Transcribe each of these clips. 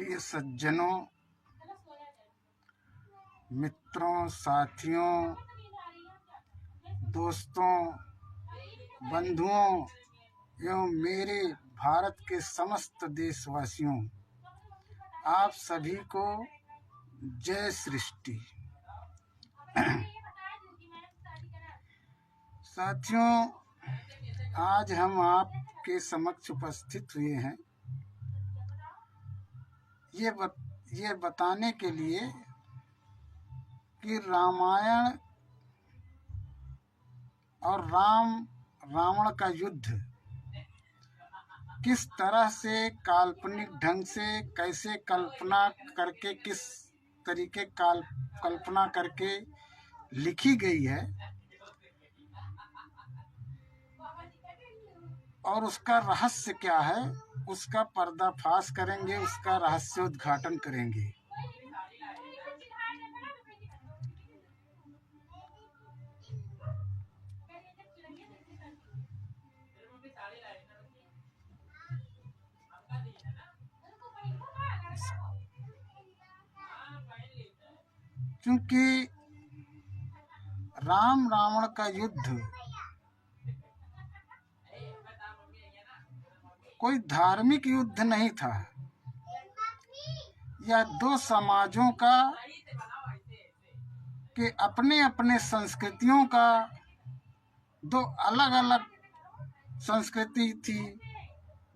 प्रिय सज्जनों, मित्रों, साथियों, दोस्तों, बंधुओं एवं मेरे भारत के समस्त देशवासियों, आप सभी को जय सृष्टि। साथियों, आज हम आपके समक्ष उपस्थित हुए हैं ये बताने के लिए कि रामायण और रावण का युद्ध किस तरह से काल्पनिक ढंग से कैसे कल्पना करके किस तरीके कल्पना करके लिखी गई है और उसका रहस्य क्या है, उसका पर्दाफाश करेंगे, उसका रहस्य उद्घाटन करेंगे। क्योंकि राम रावण का युद्ध कोई धार्मिक युद्ध नहीं था। यह दो समाजों का के अपने अपने संस्कृतियों का, दो अलग अलग संस्कृति थी,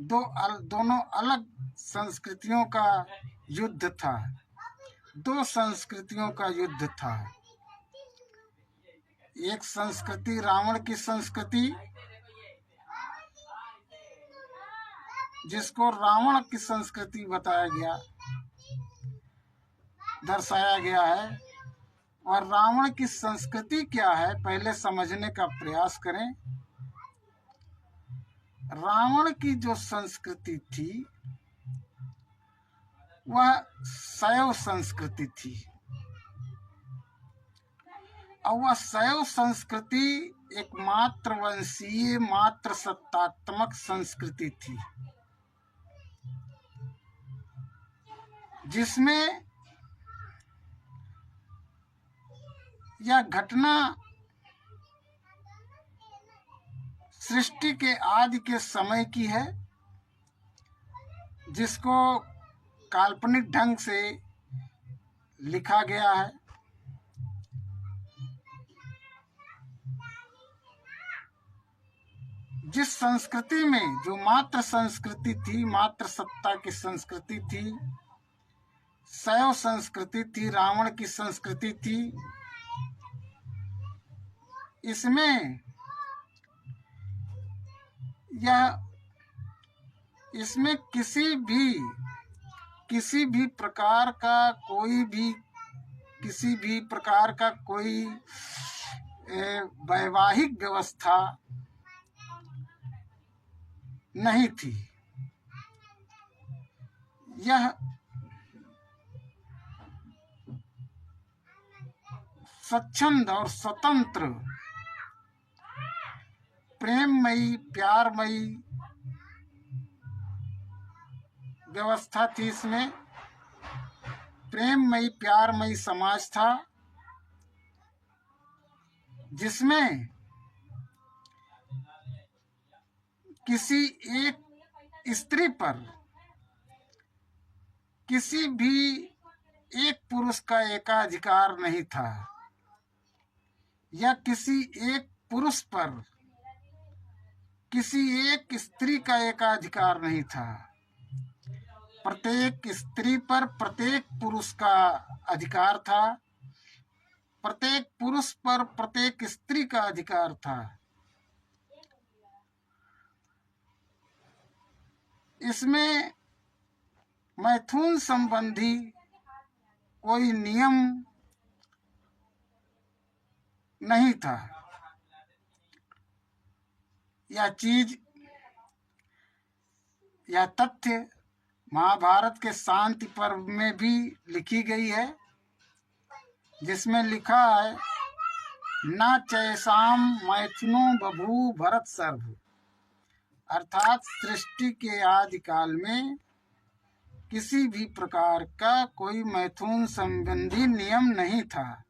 दोनों अलग संस्कृतियों का युद्ध था, दो संस्कृतियों का युद्ध था। एक संस्कृति रावण की संस्कृति, जिसको रावण की संस्कृति बताया गया, दर्शाया गया है। और रावण की संस्कृति क्या है, पहले समझने का प्रयास करें। रावण की जो संस्कृति थी वह शैव संस्कृति थी, और वह शैव संस्कृति एक मात्र वंशीय, मात्र सत्तात्मक संस्कृति थी, जिसमें यह घटना सृष्टि के आदि के समय की है, जिसको काल्पनिक ढंग से लिखा गया है। जिस संस्कृति में जो मात्र संस्कृति थी, मात्र सत्ता की संस्कृति थी, शैव संस्कृति थी, रावण की संस्कृति थी, इसमें किसी भी प्रकार का कोई वैवाहिक व्यवस्था नहीं थी। यह स्वच्छंद और स्वतंत्र, प्रेममयी, प्यारमयी व्यवस्था थी। इसमें प्रेममयी, प्यारमयी समाज था, जिसमें किसी एक स्त्री पर किसी भी एक पुरुष का एकाधिकार नहीं था, या किसी एक पुरुष पर किसी एक स्त्री का एकाधिकार नहीं था। प्रत्येक स्त्री पर प्रत्येक पुरुष का अधिकार था, प्रत्येक पुरुष पर प्रत्येक स्त्री का अधिकार था। इसमें मैथुन संबंधी कोई नियम नहीं था। यह तथ्य महाभारत के शांति पर्व में भी लिखी गई है, जिसमें लिखा है, न चैसाम मैथुनो बभू भरत सर्व, अर्थात सृष्टि के आदि काल में किसी भी प्रकार का कोई मैथुन संबंधी नियम नहीं था।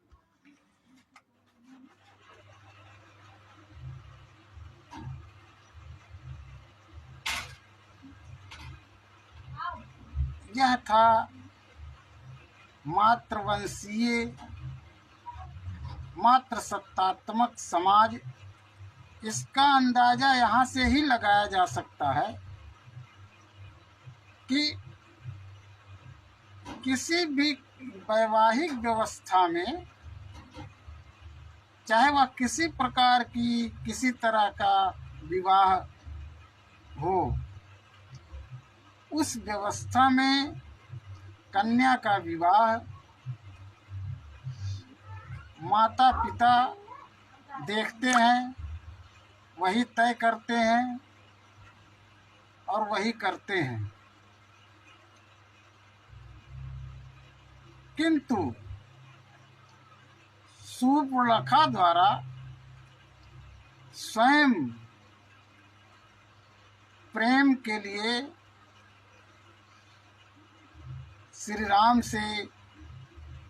यह था मातृवंशीय मात्र सत्तात्मक समाज। इसका अंदाजा यहाँ से ही लगाया जा सकता है कि किसी भी वैवाहिक व्यवस्था में, चाहे वह किसी प्रकार की किसी तरह का विवाह हो, उस व्यवस्था में कन्या का विवाह माता पिता देखते हैं, वही तय करते हैं और वही करते हैं। किंतु सुपर्णखा द्वारा स्वयं प्रेम के लिए श्री राम से,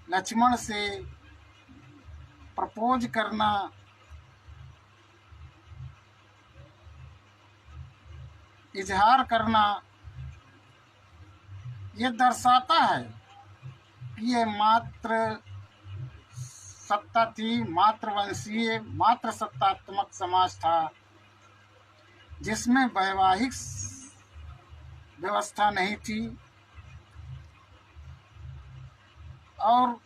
लक्ष्मण से प्रपोज करना, इजहार करना, ये दर्शाता है कि ये मात्र सत्ता थी, मातृवंशीय मात्र सत्तात्मक समाज था, जिसमें वैवाहिक व्यवस्था नहीं थी। और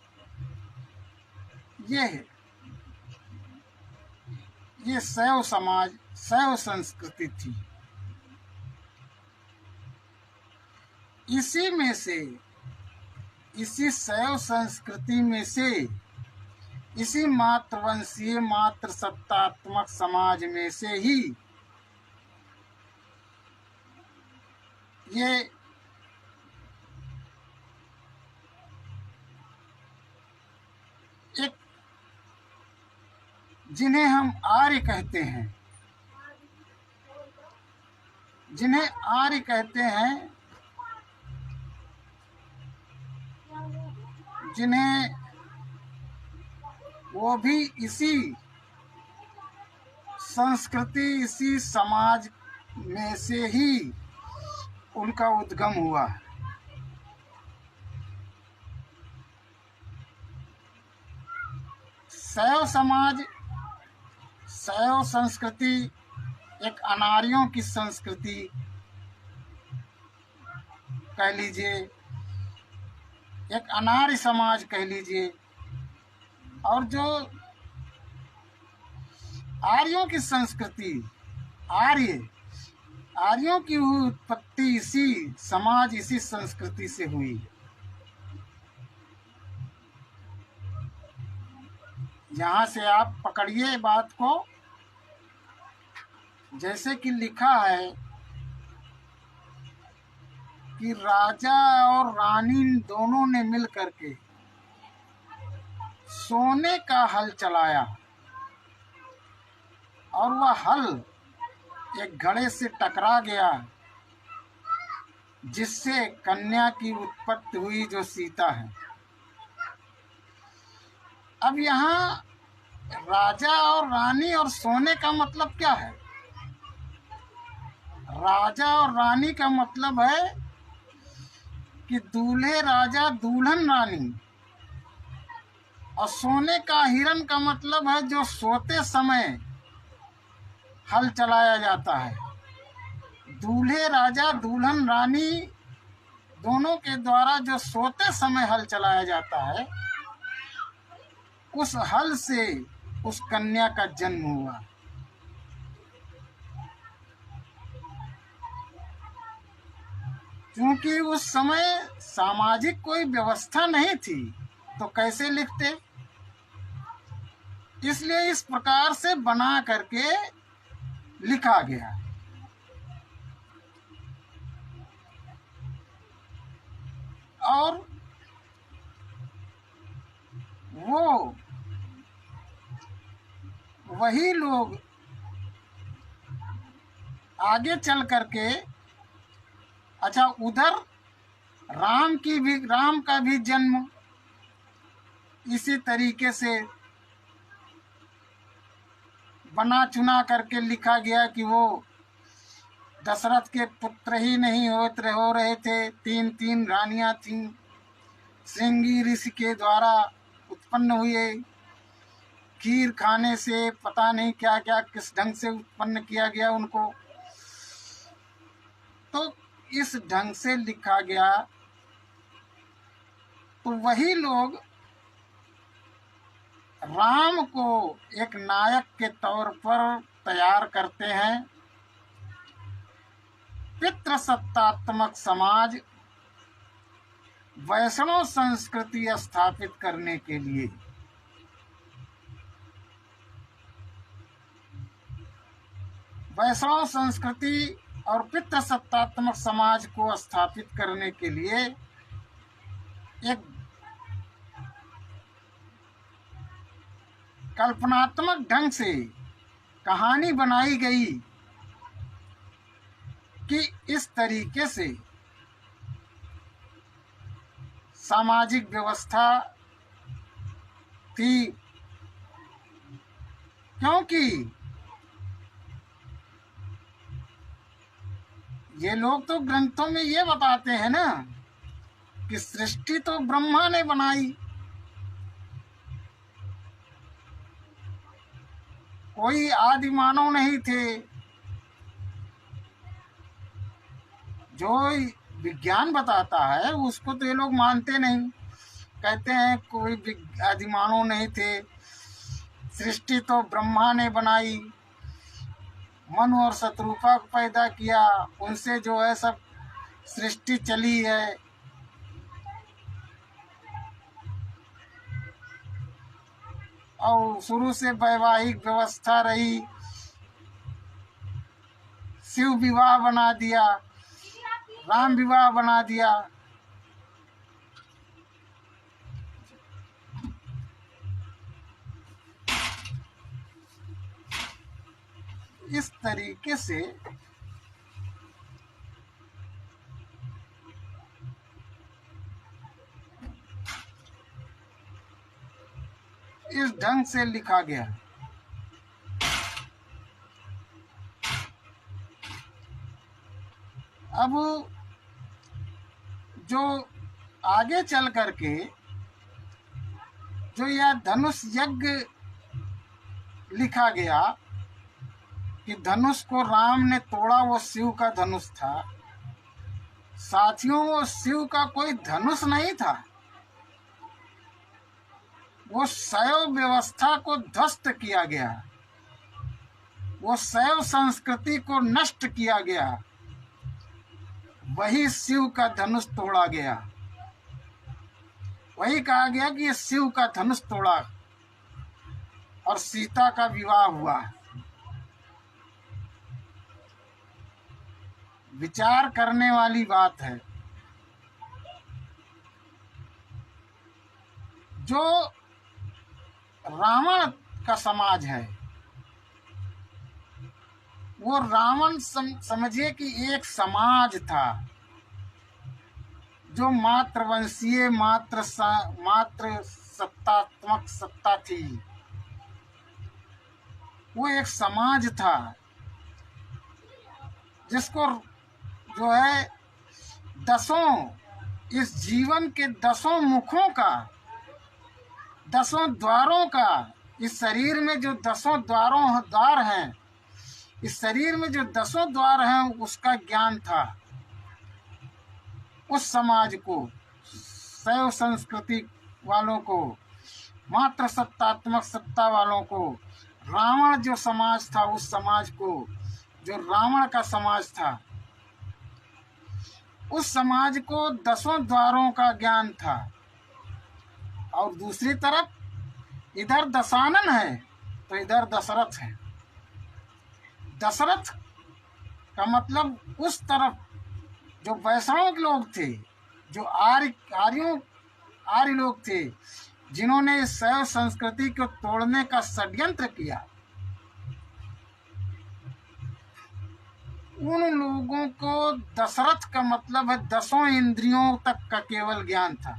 ये शैव समाज, शैव संस्कृति थी। इसी शैव संस्कृति में से, इसी मातृवंशीय मात्र सत्तात्मक समाज में से ही ये एक, जिन्हें हम आर्य कहते हैं, जिन्हें वो भी इसी संस्कृति, इसी समाज में से ही उनका उद्गम हुआ। शैव समाज, शैव संस्कृति एक अनार्यों की संस्कृति कह लीजिए, एक अनार्य समाज कह लीजिए। और जो आर्यों की संस्कृति, आर्यों की उत्पत्ति इसी समाज, इसी संस्कृति से हुई। यहाँ से आप पकड़िए बात को, जैसे कि लिखा है कि राजा और रानी दोनों ने मिल करके सोने का हल चलाया और वह हल एक घड़े से टकरा गया, जिससे कन्या की उत्पत्ति हुई, जो सीता है। अब यहाँ राजा और रानी और सोने का मतलब क्या है? राजा और रानी का मतलब है कि दूल्हे राजा, दुल्हन रानी। और सोने का हिरण का मतलब है जो सोते समय हल चलाया जाता है। दूल्हे राजा, दुल्हन रानी दोनों के द्वारा जो सोते समय हल चलाया जाता है, उस हल से उस कन्या का जन्म हुआ। क्योंकि उस समय सामाजिक कोई व्यवस्था नहीं थी, तो कैसे लिखते? इसलिए इस प्रकार से बना करके लिखा गया। और वो वही लोग आगे चल करके, अच्छा, उधर राम का भी जन्म इसी तरीके से बना चुना करके लिखा गया कि वो दशरथ के पुत्र ही नहीं हो रहे थे, 3 रानियां थीं, श्रृंगी ऋषि के द्वारा उत्पन्न हुए, खीर खाने से पता नहीं क्या क्या किस ढंग से उत्पन्न किया गया उनको। तो इस ढंग से लिखा गया, तो वही लोग राम को एक नायक के तौर पर तैयार करते हैं पितृसत्तात्मक समाज, वैष्णव संस्कृति स्थापित करने के लिए। वैष्णव संस्कृति और पितृसत्तात्मक समाज को स्थापित करने के लिए एक कल्पनात्मक ढंग से कहानी बनाई गई कि इस तरीके से सामाजिक व्यवस्था थी, क्योंकि ये लोग तो ग्रंथों में ये बताते हैं ना कि सृष्टि तो ब्रह्मा ने बनाई, कोई आदि मानव नहीं थे। जो विज्ञान बताता है उसको तो ये लोग मानते नहीं, कहते हैं कोई आदि मानव नहीं थे, सृष्टि तो ब्रह्मा ने बनाई, मनु और शत्रुपा को पैदा किया, उनसे जो है सब सृष्टि चली है। और शुरू से वैवाहिक व्यवस्था रही, शिव विवाह बना दिया, राम विवाह बना दिया। इस तरीके से इस ढंग से लिखा गया। अब जो आगे चल करके जो यह धनुष यज्ञ लिखा गया कि धनुष को राम ने तोड़ा, वो शिव का धनुष था। साथियों, वो शिव का कोई धनुष नहीं था, वो शैव व्यवस्था को ध्वस्त किया गया, वो शैव संस्कृति को नष्ट किया गया, वही शिव का धनुष तोड़ा गया। वही कहा गया कि ये शिव का धनुष तोड़ा और सीता का विवाह हुआ। विचार करने वाली बात है। जो रावण का समाज है, वो रावण समझिए कि एक समाज था जो मातृवंशीय मात्र सत्तात्मक सत्ता थी। वो एक समाज था जिसको जो है इस जीवन के 10 मुखों का, 10 द्वारों का, इस शरीर में जो 10 द्वार हैं, इस शरीर में जो 10 द्वार हैं उसका ज्ञान था। उस समाज को, शैव संस्कृति वालों को, मात्र सत्तात्मक सत्ता वालों को, रावण जो समाज था उस समाज को, जो रावण का समाज था, उस समाज को 10 द्वारों का ज्ञान था। और दूसरी तरफ इधर दशानन है तो इधर दशरथ है। दशरथ का मतलब उस तरफ जो वैष्णव लोग थे, जो आर्य लोग थे, जिन्होंने शैव संस्कृति को तोड़ने का षड्यंत्र किया, उन लोगों को दशरथ का मतलब है दसों इंद्रियों तक का केवल ज्ञान था,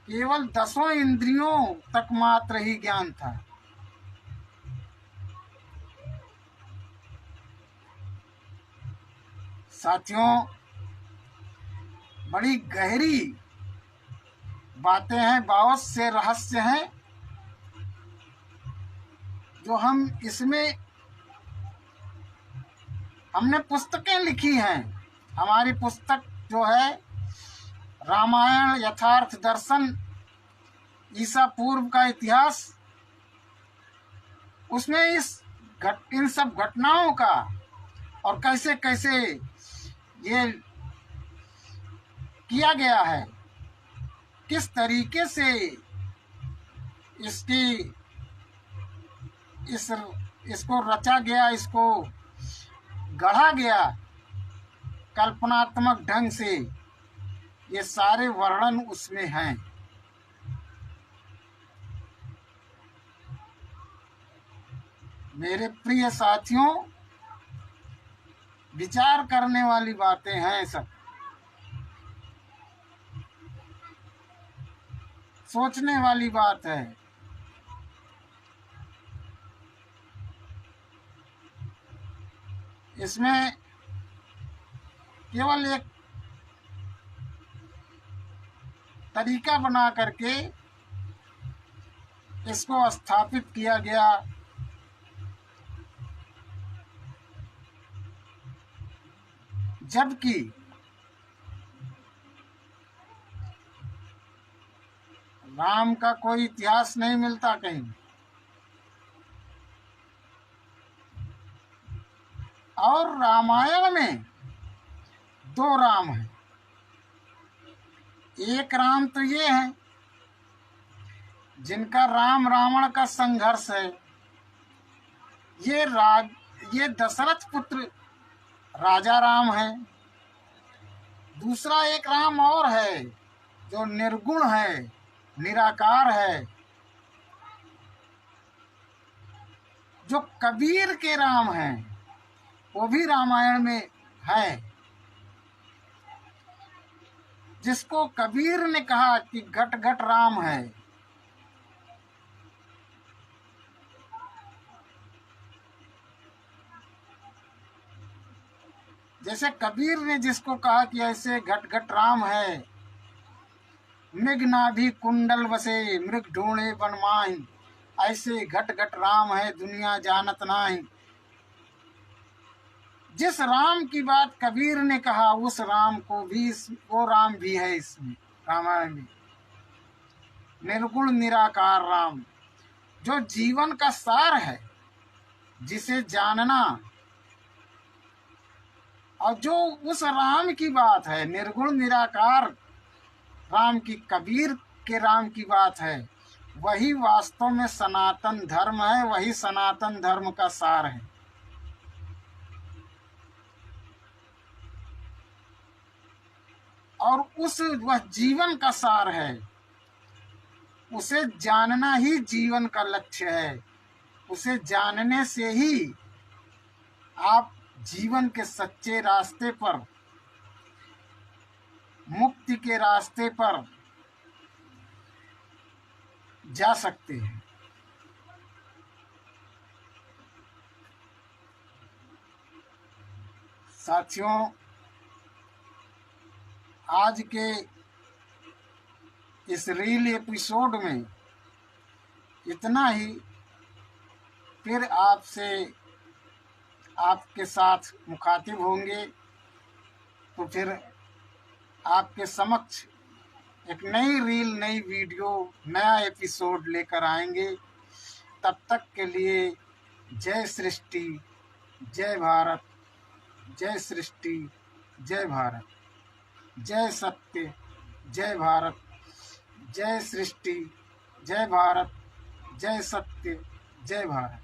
केवल दसों इंद्रियों तक मात्र ही ज्ञान था। साथियों, बड़ी गहरी बातें हैं, बहुत से रहस्य हैं जो हम इसमें हमने पुस्तकें लिखी हैं। हमारी पुस्तक जो है रामायण यथार्थ दर्शन ईसा पूर्व का इतिहास, उसमें इन सब घटनाओं का और कैसे कैसे ये किया गया है, किस तरीके से इसको रचा गया, इसको गढ़ा गया कल्पनात्मक ढंग से, ये सारे वर्णन उसमें हैं। मेरे प्रिय साथियों, विचार करने वाली बातें हैं, सब सोचने वाली बात है। इसमें केवल एक तरीका बना करके इसको स्थापित किया गया, जबकि राम का कोई इतिहास नहीं मिलता कहीं। और रामायण में दो राम हैं। एक राम तो ये है जिनका राम रावण का संघर्ष है, ये दशरथ पुत्र राजा राम है। दूसरा एक राम और है जो निर्गुण है, निराकार है, जो कबीर के राम हैं, वो भी रामायण में है, जिसको कबीर ने कहा कि घट घट राम है। जैसे कबीर ने जिसको कहा कि ऐसे घट घट राम है, मृग नाभि कुंडल बसे मृग ढूंढे बनमाही, ऐसे घट घट राम है दुनिया जानत नाही। जिस राम की बात कबीर ने कहा, उस राम को भी, वो राम भी है इसमें रामायण में, निर्गुण निराकार राम, जो जीवन का सार है, जिसे जानना, और जो उस राम की बात है, निर्गुण निराकार राम की, कबीर के राम की बात है, वही वास्तव में सनातन धर्म है, वही सनातन धर्म का सार है। और वह जीवन का सार है, उसे जानना ही जीवन का लक्ष्य है। उसे जानने से ही आप जीवन के सच्चे रास्ते पर, मुक्ति के रास्ते पर जा सकते हैं। साथियों, आज के इस रील एपिसोड में इतना ही। फिर आपके साथ मुखातिब होंगे, तो फिर आपके समक्ष एक नई रील, नई वीडियो, नया एपिसोड लेकर आएंगे। तब तक के लिए जय सृष्टि, जय भारत, जय सृष्टि, जय भारत, जय सत्य, जय भारत, जय सृष्टि, जय भारत, जय सत्य, जय भारत।